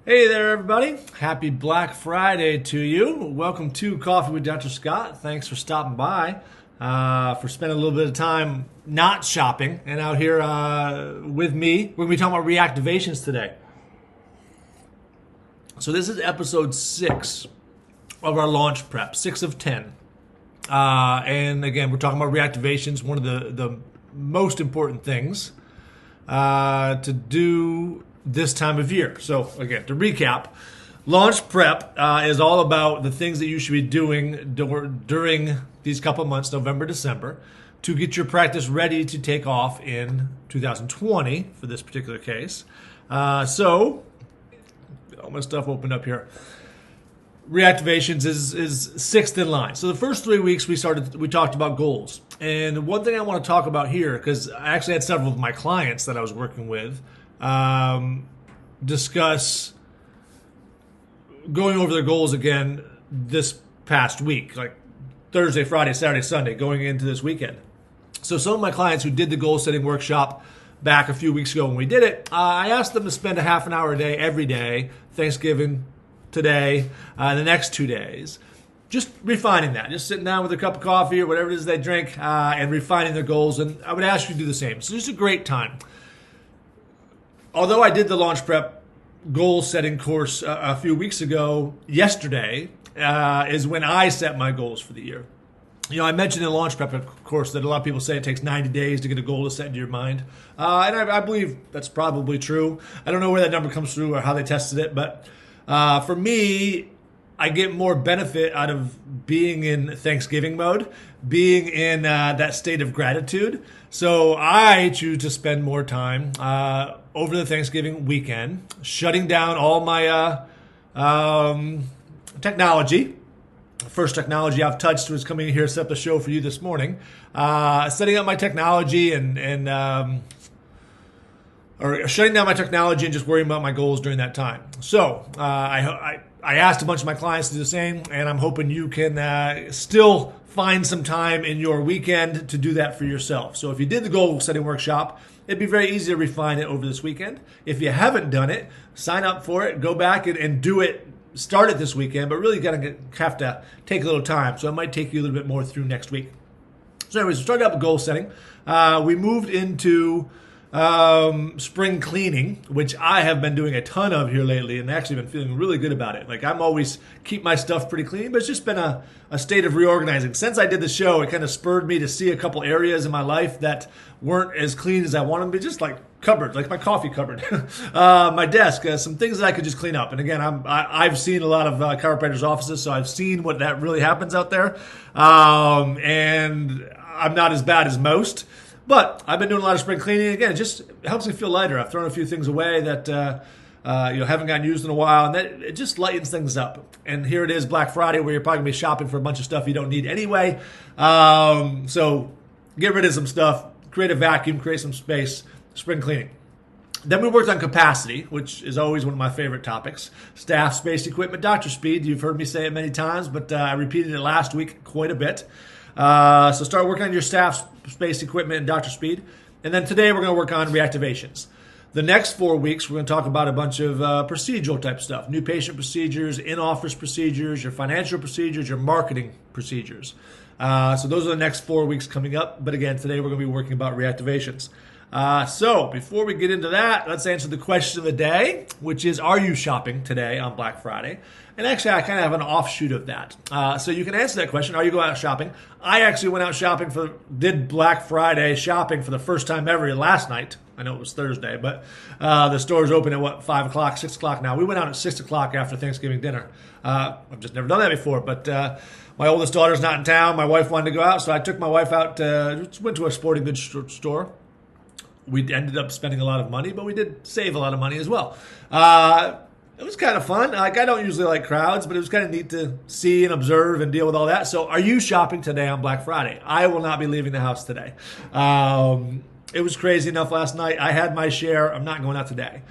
Hey there, everybody. Happy Black Friday to you. Welcome to Coffee with Dr. Scott. Thanks for stopping by, for spending a little bit of time not shopping and out here with me. We're going to be talking about reactivations today. So, this is episode 6 of our launch prep, 6 of 10. And again, we're talking about reactivations, one of the most important things to do this time of year. So again, to recap, launch prep is all about the things that you should be doing during these couple months, November, December, to get your practice ready to take off in 2020 for this particular case. So, all my stuff opened up here. Reactivations is sixth in line. So the first 3 weeks we talked about goals. And one thing I want to talk about here, because I actually had several of my clients that I was working with discuss going over their goals again this past week, like Thursday, Friday, Saturday, Sunday, going into this weekend. So some of my clients who did the goal setting workshop back a few weeks ago when we did it, I asked them to spend a half an hour a day every day, Thanksgiving, today, the next 2 days, just refining that, just sitting down with a cup of coffee or whatever it is they drink and refining their goals. And I would ask you to do the same. So just a great time. Although I did the launch prep goal setting course a few weeks ago, yesterday is when I set my goals for the year. You know, I mentioned in the launch prep, of course, that a lot of people say it takes 90 days to get a goal to set into your mind. And I believe that's probably true. I don't know where that number comes through or how they tested it, but for me, I get more benefit out of being in Thanksgiving mode, being in that state of gratitude. So I choose to spend more time over the Thanksgiving weekend, shutting down all my technology. First technology I've touched was coming here to set up the show for you this morning. Setting up my technology or shutting down my technology and just worrying about my goals during that time. So I asked a bunch of my clients to do the same, and I'm hoping you can still find some time in your weekend to do that for yourself. So if you did the goal setting workshop, it'd be very easy to refine it over this weekend. If you haven't done it, sign up for it, go back and do it. Start it this weekend, but really have to take a little time. So it might take you a little bit more through next week. So anyways, we started out with goal setting. We moved into spring cleaning, which I have been doing a ton of here lately and actually been feeling really good about it. Like I'm always keep my stuff pretty clean, but it's just been a state of reorganizing. Since I did the show, it kind of spurred me to see a couple areas in my life that weren't as clean as I wanted them to be, just like cupboards, like my coffee cupboard, my desk, some things that I could just clean up. And again, I've seen a lot of chiropractors' offices, so I've seen what that really happens out there. And I'm not as bad as most. But I've been doing a lot of spring cleaning. Again, it just helps me feel lighter. I've thrown a few things away that haven't gotten used in a while, and that it just lightens things up. And here it is, Black Friday, where you're probably going to be shopping for a bunch of stuff you don't need anyway. So get rid of some stuff, create a vacuum, create some space, spring cleaning. Then we worked on capacity, which is always one of my favorite topics. Staff, space, equipment, doctor speed. You've heard me say it many times, but I repeated it last week quite a bit. So start working on your staff, space, equipment, and doctor speed. And then today we're going to work on reactivations. The next 4 weeks, we're going to talk about a bunch of procedural type stuff. New patient procedures, in-office procedures, your financial procedures, your marketing procedures. So those are the next 4 weeks coming up. But again, today we're going to be working about reactivations. So before we get into that, let's answer the question of the day, which is, are you shopping today on Black Friday? And actually, I kind of have an offshoot of that. So you can answer that question. Are you going out shopping? I actually went out shopping did Black Friday shopping for the first time ever last night. I know it was Thursday, but the stores open at 5 o'clock, 6 o'clock now. We went out at 6 o'clock after Thanksgiving dinner. I've just never done that before, but my oldest daughter's not in town. My wife wanted to go out, so I took my wife out, went to a sporting goods store. We ended up spending a lot of money, but we did save a lot of money as well. It was kind of fun. Like, I don't usually like crowds, but it was kind of neat to see and observe and deal with all that. So are you shopping today on Black Friday? I will not be leaving the house today. It was crazy enough last night. I had my share. I'm not going out today.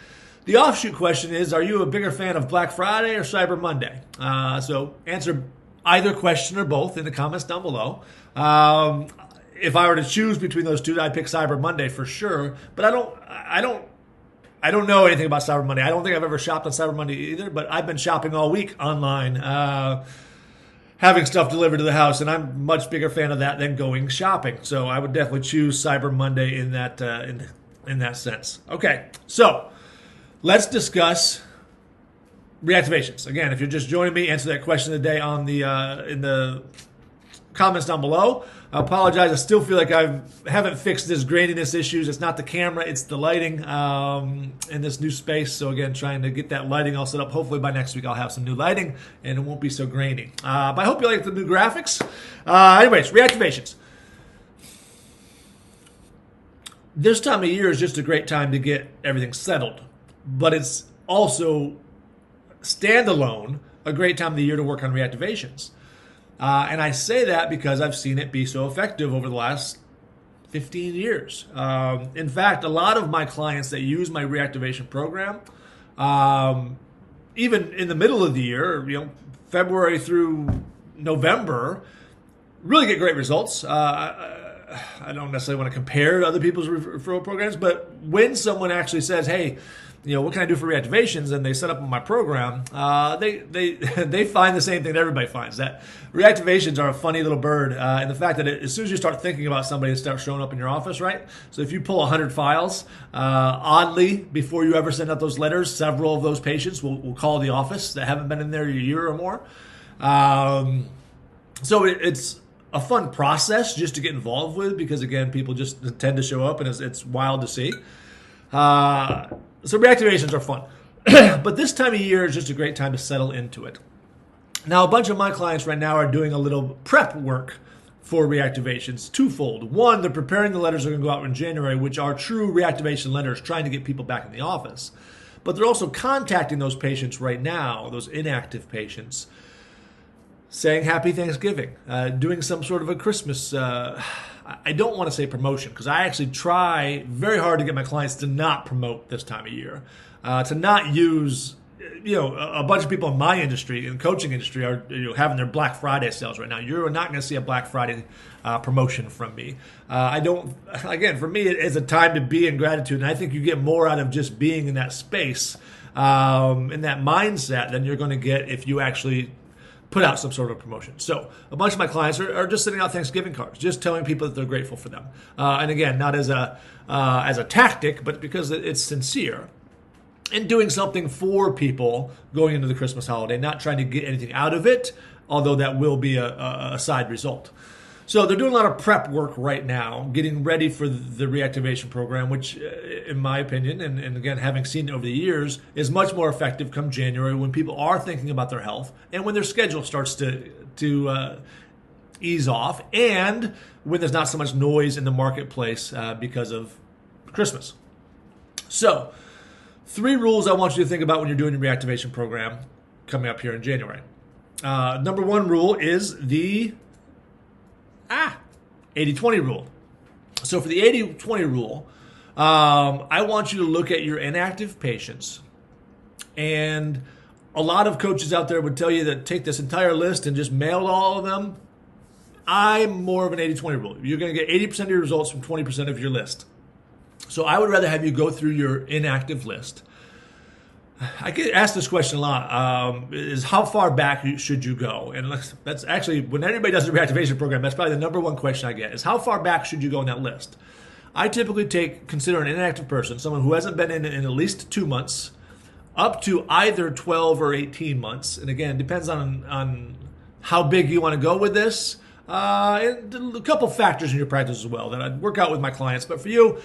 The offshoot question is, are you a bigger fan of Black Friday or Cyber Monday? So answer either question or both in the comments down below. If I were to choose between those two, I'd pick Cyber Monday for sure. But I don't I don't know anything about Cyber Monday. I don't think I've ever shopped on Cyber Monday either, but I've been shopping all week online, having stuff delivered to the house, and I'm a much bigger fan of that than going shopping. So I would definitely choose Cyber Monday in that in that sense. Okay, so let's discuss reactivations. Again, if you're just joining me, answer that question of the day on the in the comments down below. I apologize. I still feel like I haven't fixed this graininess issues. It's not the camera, it's the lighting in this new space. So again, trying to get that lighting all set up. Hopefully by next week I'll have some new lighting and it won't be so grainy. But I hope you like the new graphics. Anyways, reactivations. This time of year is just a great time to get everything settled. But it's also standalone a great time of the year to work on reactivations. And I say that because I've seen it be so effective over the last 15 years. In fact, a lot of my clients that use my reactivation program, even in the middle of the year, February through November, really get great results. I don't necessarily want to compare to other people's referral programs, but when someone actually says, hey, what can I do for reactivations? And they set up on my program, they find the same thing that everybody finds, that reactivations are a funny little bird. And the fact that as soon as you start thinking about somebody, it starts showing up in your office, right? So if you pull 100 files, oddly, before you ever send out those letters, several of those patients will call the office that haven't been in there a year or more. So it's a fun process just to get involved with because, again, people just tend to show up and it's wild to see. So reactivations are fun. But this time of year is just a great time to settle into it. Now, a bunch of my clients right now are doing a little prep work for reactivations, twofold. One, they're preparing the letters that are going to go out in January, which are true reactivation letters trying to get people back in the office. But they're also contacting those patients right now, those inactive patients, saying Happy Thanksgiving, doing some sort of a Christmas I don't want to say promotion because I actually try very hard to get my clients to not promote this time of year, to not use, a bunch of people in my industry, in the coaching industry, are having their Black Friday sales right now. You're not going to see a Black Friday promotion from me. For me, it is a time to be in gratitude, and I think you get more out of just being in that space, in that mindset, than you're going to get if you actually put out some sort of promotion. So a bunch of my clients are just sending out Thanksgiving cards, just telling people that they're grateful for them. And again, not as a tactic, but because it's sincere. And doing something for people going into the Christmas holiday, not trying to get anything out of it, although that will be a side result. So they're doing a lot of prep work right now, getting ready for the reactivation program, which, in my opinion, and again, having seen it over the years, is much more effective come January when people are thinking about their health and when their schedule starts to ease off and when there's not so much noise in the marketplace because of Christmas. So 3 rules I want you to think about when you're doing your reactivation program coming up here in January. Number 1 rule is the 80-20 rule. So for the 80-20 rule, I want you to look at your inactive patients. And a lot of coaches out there would tell you that take this entire list and just mail all of them. I'm more of an 80-20 rule. You're going to get 80% of your results from 20% of your list. So I would rather have you go through your inactive list. I get asked this question a lot, is how far back should you go? And that's actually, when anybody does a reactivation program, that's probably the number 1 question I get, is how far back should you go in that list? I typically consider an inactive person, someone who hasn't been in at least 2 months, up to either 12 or 18 months. And again, it depends on how big you want to go with this. And a couple factors in your practice as well that I'd work out with my clients. But for you,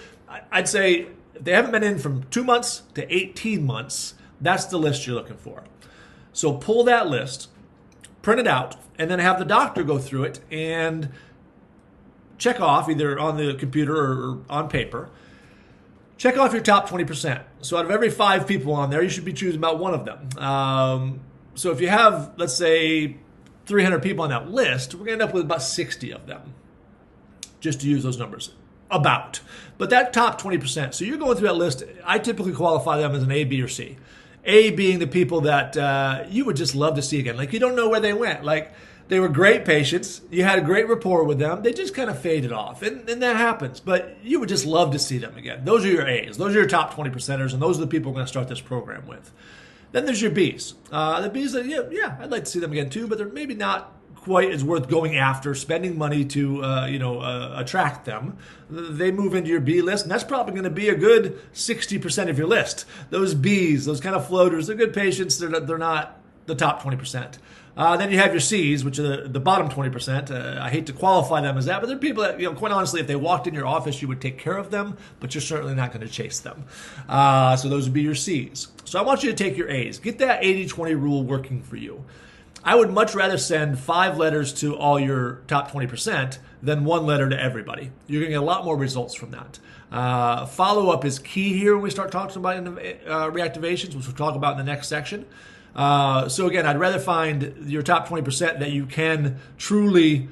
I'd say if they haven't been in from 2 months to 18 months, that's the list you're looking for. So pull that list, print it out, and then have the doctor go through it and check off, either on the computer or on paper, check off your top 20%. So out of every 5 people on there, you should be choosing about 1 of them. So if you have, let's say, 300 people on that list, we're going to end up with about 60 of them, just to use those numbers. About. But that top 20%, so you're going through that list, I typically qualify them as an A, B, or C. A being the people that you would just love to see again. Like, you don't know where they went. Like, They were great patients. You had a great rapport with them. They just kind of faded off. And that happens. But you would just love to see them again. Those are your A's. Those are your top 20 percenters. And those are the people we're going to start this program with. Then there's your B's. The B's, yeah, I'd like to see them again too. But they're maybe not quite as worth going after, spending money to attract them. They move into your B list, and that's probably going to be a good 60% of your list. Those Bs, those kind of floaters, they're good patients. They're not the top 20%. Then you have your C's, which are the bottom 20%. I hate to qualify them as that, but they're people that, quite honestly, if they walked in your office, you would take care of them, but you're certainly not going to chase them. So those would be your C's. So I want you to take your A's. Get that 80-20 rule working for you. I would much rather send 5 letters to all your top 20% than 1 letter to everybody. You're going to get a lot more results from that. Follow-up is key here when we start talking about reactivations, which we'll talk about in the next section. So again, I'd rather find your top 20% that you can truly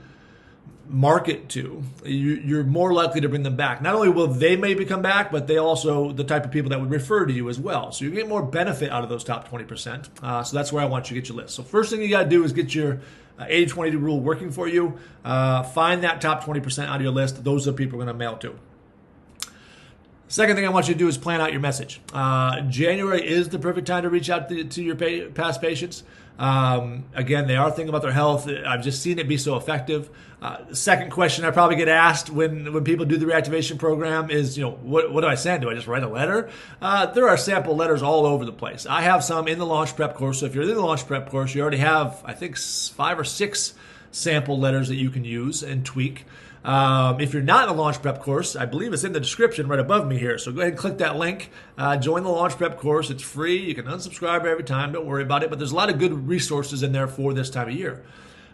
market to. You're more likely to bring them back. Not only will they maybe come back, but they also the type of people that would refer to you as well. So you get more benefit out of those top 20%. So that's where I want you to get your list. So first thing you got to do is get your 80-20 rule working for you. Find that top 20% out of your list. Those are the people we're going to mail to. Second thing I want you to do is plan out your message. January is the perfect time to reach out to your past patients. Again, they are thinking about their health. I've just seen it be so effective. The second question I probably get asked when people do the reactivation program is, what do I send? Do I just write a letter? There are sample letters all over the place. I have some in the launch prep course. So if you're in the launch prep course, you already have, I think, 5 or 6 sample letters that you can use and tweak. If you're not in the Launch Prep course, I believe it's in the description right above me here. So go ahead and click that link. Join the Launch Prep course. It's free. You can unsubscribe every time. Don't worry about it. But there's a lot of good resources in there for this time of year.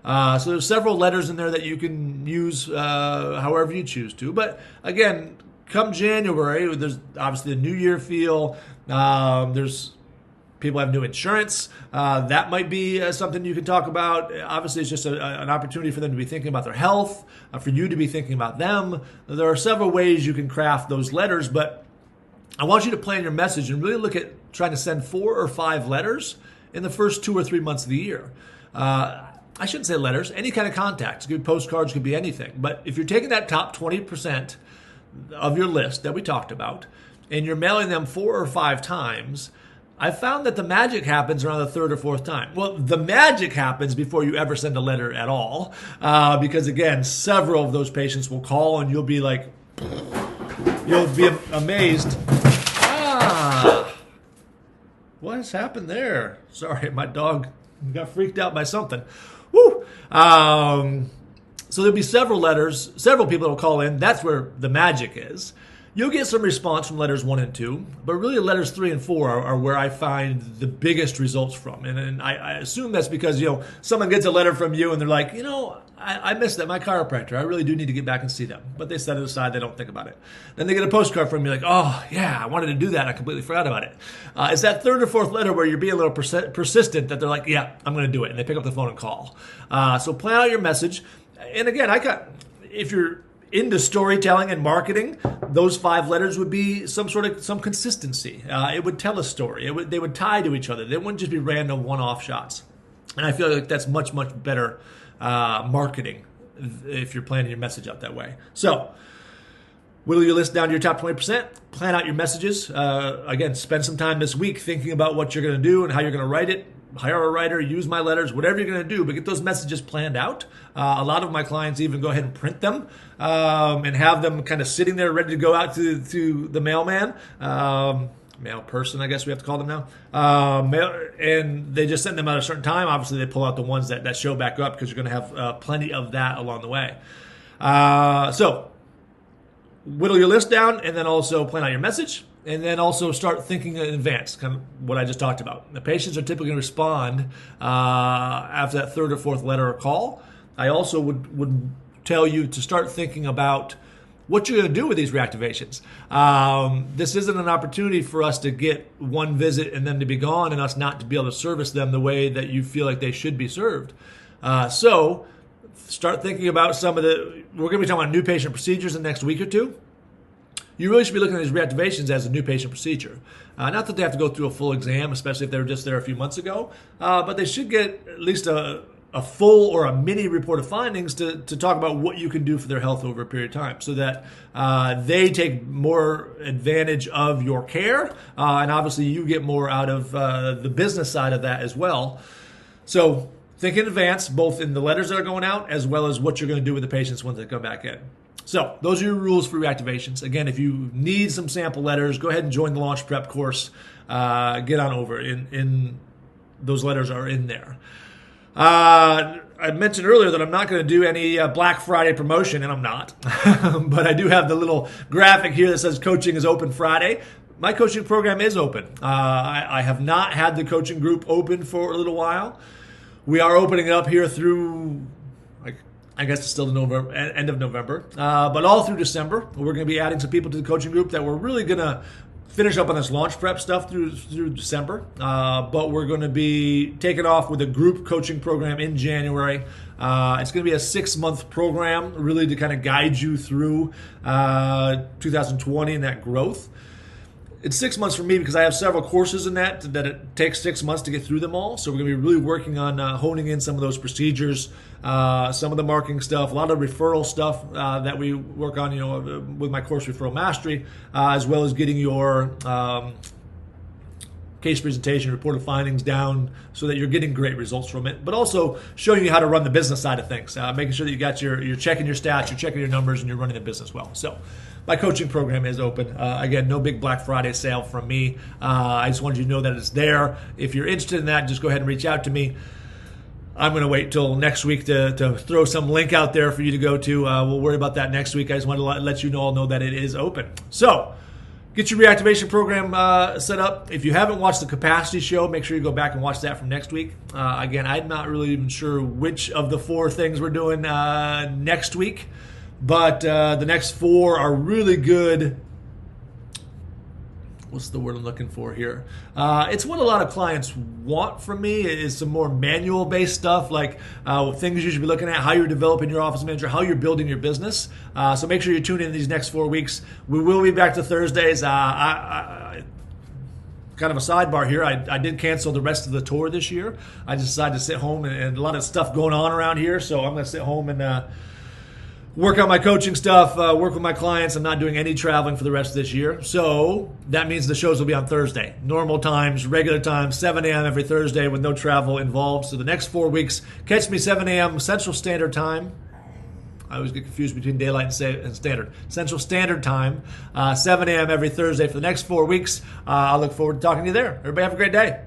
So there's several letters in there that you can use however you choose to. But again, come January, there's obviously a New Year feel. There's people have new insurance. That might be something you can talk about. Obviously, it's just an opportunity for them to be thinking about their health, for you to be thinking about them. There are several ways you can craft those letters, but I want you to plan your message and really look at trying to send 4 or 5 letters in the first 2 or 3 months of the year. I shouldn't say letters, any kind of contacts. It could be postcards, could be anything. But if you're taking that top 20% of your list that we talked about, and you're mailing them 4 or 5 times, I found that the magic happens around the 3rd or 4th time. Well, the magic happens before you ever send a letter at all, because again, several of those patients will call and you'll be amazed. What has happened there? Sorry, my dog got freaked out by something. Woo! So there'll be several letters, several people that will call in. That's where the magic is. You'll get some response from letters 1 and 2, but really letters 3 and 4 are where I find the biggest results from. And I assume that's because, someone gets a letter from you and they're like, I missed that, my chiropractor. I really do need to get back and see them. But they set it aside. They don't think about it. Then they get a postcard from you like, oh, yeah, I wanted to do that. I completely forgot about it. It's that 3rd or 4th letter where you're being a little persistent that they're like, yeah, I'm going to do it. And they pick up the phone and call. So plan out your message. And again, if you're into storytelling and marketing, those 5 letters would be some consistency. It would tell a story. They would tie to each other. They wouldn't just be random one-off shots. And I feel like that's much, much better marketing if you're planning your message out that way. So whittle your list down to your top 20%. Plan out your messages. Again, spend some time this week thinking about what you're going to do and how you're going to write it. Hire a writer, use my letters, whatever you're going to do, but get those messages planned out. A lot of my clients even go ahead and print them and have them kind of sitting there ready to go out to the mailman, mail person, I guess we have to call them now. And they just send them out at a certain time. Obviously, they pull out the ones that show back up because you're going to have plenty of that along the way. So whittle your list down and then also plan out your message. And then also start thinking in advance, kind of what I just talked about. The patients are typically going to respond after that 3rd or 4th letter or call. I also would tell you to start thinking about what you're going to do with these reactivations. This isn't an opportunity for us to get one visit and then to be gone and us not to be able to service them the way that you feel like they should be served. So start thinking about we're going to be talking about new patient procedures in the next week or 2. You really should be looking at these reactivations as a new patient procedure. Not that they have to go through a full exam, especially if they were just there a few months ago, but they should get at least a a full or a mini report of findings to talk about what you can do for their health over a period of time, so that they take more advantage of your care, and obviously you get more out of the business side of that as well. So think in advance, both in the letters that are going out as well as what you're going to do with the patients once they come back in. So those are your rules for reactivations. Again, if you need some sample letters, go ahead and join the Launch Prep course. Get on over. In those letters are in there. I mentioned earlier that I'm not going to do any Black Friday promotion, and I'm not. But I do have the little graphic here that says coaching is open Friday. My coaching program is open. I have not had the coaching group open for a little while. We are opening it up here through, I guess it's still the end of November, but all through December. We're going to be adding some people to the coaching group that we're really going to finish up on this launch prep stuff through December, but we're going to be taking off with a group coaching program in January. It's going to be a 6-month program, really to kind of guide you through 2020 and that growth. It's 6 months for me because I have several courses in that it takes 6 months to get through them all. So we're going to be really working on honing in some of those procedures, some of the marketing stuff, a lot of referral stuff that we work on, with my course Referral Mastery, as well as getting your case presentation, reported findings down so that you're getting great results from it, but also showing you how to run the business side of things, making sure that you're checking your stats, you're checking your numbers, and you're running the business well. So my coaching program is open. Again, no big Black Friday sale from me. I just wanted you to know that it's there. If you're interested in that, just go ahead and reach out to me. I'm going to wait till next week to throw some link out there for you to go to. We'll worry about that next week. I just wanted to let you all know that it is open. So get your reactivation program set up. If you haven't watched the capacity show, make sure you go back and watch that from next week. Again, I'm not really even sure which of the 4 things we're doing next week, but the next 4 are really good. What's the word I'm looking for here? It's what a lot of clients want from me is some more manual-based stuff, like things you should be looking at, how you're developing your office manager, how you're building your business. So make sure you tune in these next 4 weeks. We will be back to Thursdays. Kind of a sidebar here. I did cancel the rest of the tour this year. I just decided to sit home and a lot of stuff going on around here, so I'm going to sit home and work on my coaching stuff, work with my clients. I'm not doing any traveling for the rest of this year. So that means the shows will be on Thursday. Normal times, regular times, 7 a.m. every Thursday with no travel involved. So the next 4 weeks, catch me 7 a.m. Central Standard Time. I always get confused between daylight and standard. Central Standard Time, 7 a.m. every Thursday for the next 4 weeks. I look forward to talking to you there. Everybody have a great day.